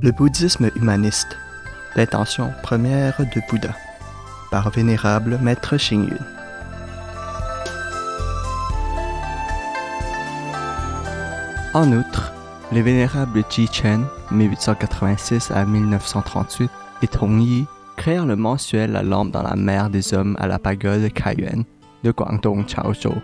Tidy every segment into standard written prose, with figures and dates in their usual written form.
Le bouddhisme humaniste, l'intention première de Bouddha, par Vénérable Maître Xing Yun. En outre, les vénérables Ji Chen, 1886 à 1938, et Tong Yi créèrent le mensuel La lampe dans la mer des hommes à la pagode Kaiyuan de Guangdong Chaozhou.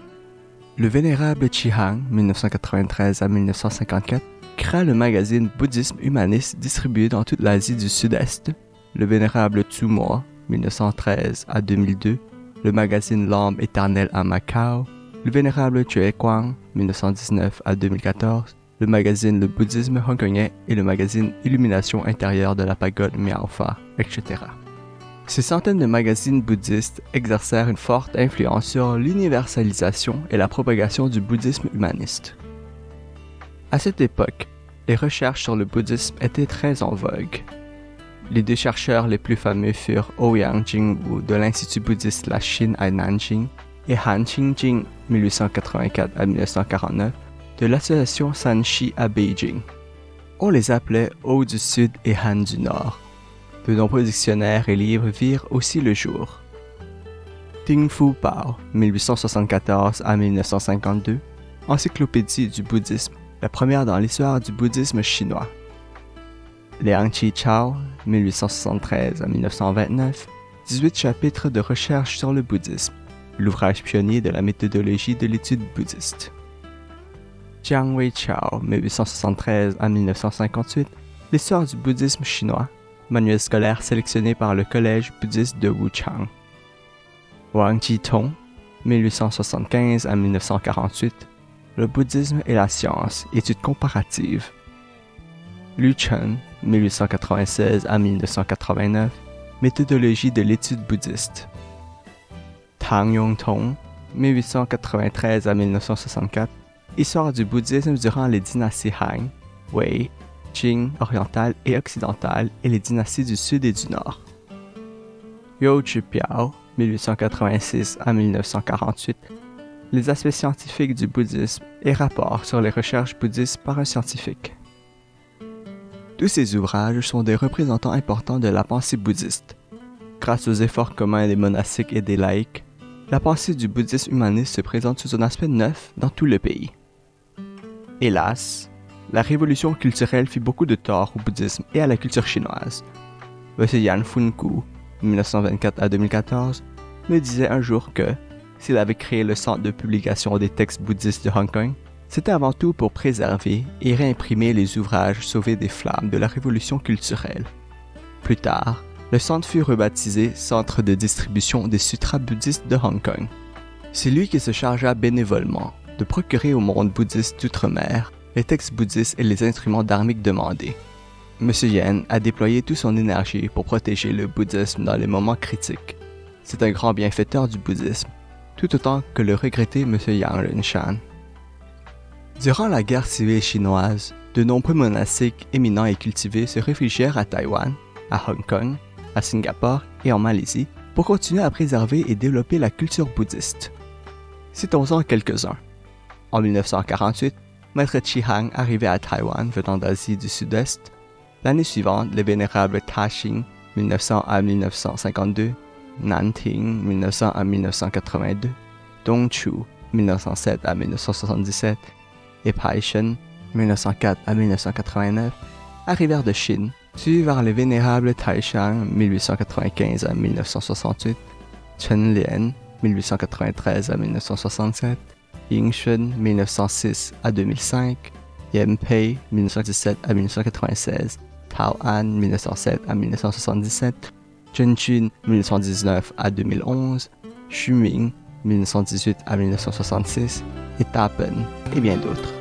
Le vénérable Chi Hang, 1993 à 1954, créa le magazine Bouddhisme humaniste distribué dans toute l'Asie du Sud-Est. Le vénérable Zhu Mo, 1913 à 2002, le magazine L'âme éternelle à Macao. Le vénérable Jue Guang, 1919 à 2014, le magazine Le bouddhisme hongkongais et le magazine Illumination intérieure de la pagode Miaofa, etc. Ces centaines de magazines bouddhistes exercèrent une forte influence sur l'universalisation et la propagation du bouddhisme humaniste. À cette époque, les recherches sur le bouddhisme étaient très en vogue. Les deux chercheurs les plus fameux furent Ouyang Jingwu de l'Institut bouddhiste La Chine à Nanjing et Han Qingjing, 1884 à 1949, de l'association Sanshi à Beijing. On les appelait O du Sud et Han du Nord. De nombreux dictionnaires et livres virent aussi le jour. Ting Fu Bao, 1874 à 1952, Encyclopédie du bouddhisme, la première dans l'histoire du bouddhisme chinois. Liang Qi Chao, 1873 à 1929, 18 chapitres de recherche sur le bouddhisme, l'ouvrage pionnier de la méthodologie de l'étude bouddhiste. Jiang Wei Chao, 1873 à 1958, l'histoire du bouddhisme chinois, manuel scolaire sélectionné par le collège bouddhiste de Wuchang. Wang Jitong, 1875 à 1948, le bouddhisme et la science, études comparatives. Lu Chen, 1896 à 1989, méthodologie de l'étude bouddhiste. Tang Yongtong, 1893 à 1964, histoire du bouddhisme durant les dynasties Han, Wei, Qing orientale et occidentale et les dynasties du Sud et du Nord. Yao Zhipiao, 1886 à 1948, les aspects scientifiques du bouddhisme et rapports sur les recherches bouddhistes par un scientifique. Tous ces ouvrages sont des représentants importants de la pensée bouddhiste. Grâce aux efforts communs des monastiques et des laïcs, la pensée du bouddhisme humaniste se présente sous un aspect neuf dans tout le pays. Hélas, la révolution culturelle fit beaucoup de tort au bouddhisme et à la culture chinoise. M. Yan Funku, 1924 à 2014, me disait un jour que, s'il avait créé le Centre de publication des textes bouddhistes de Hong Kong, c'était avant tout pour préserver et réimprimer les ouvrages sauvés des flammes de la révolution culturelle. Plus tard, le centre fut rebaptisé Centre de distribution des sutras bouddhistes de Hong Kong. C'est lui qui se chargea bénévolement de procurer au monde bouddhiste d'outre-mer les textes bouddhistes et les instruments dharmiques demandés. M. Yan a déployé toute son énergie pour protéger le bouddhisme dans les moments critiques. C'est un grand bienfaiteur du bouddhisme, tout autant que le regretté M. Yang Linshan. Durant la guerre civile chinoise, de nombreux monastiques éminents et cultivés se réfugièrent à Taïwan, à Hong Kong, à Singapour et en Malaisie pour continuer à préserver et développer la culture bouddhiste. Citons-en quelques-uns. En 1948, Maître Chi Hang arrivait à Taïwan venant d'Asie du Sud-Est. L'année suivante, les vénérables Ta Xing, 1900 à 1952, Nanting, 1900 à 1982, Dongchu, 1907 à 1977, et Pai Shen, 1904 à 1989, arrivèrent de Chine, suivis par les vénérables Taishang, 1895 à 1968, Chen Lian, 1893 à 1967, Yingxun, 1906 à 2005, Yen Pei, 1917 à 1996, Tao An, 1907 à 1977, Chen Jun, 1919 à 2011, Xu Ming, 1918 à 1966, et Ta Pen, et bien d'autres.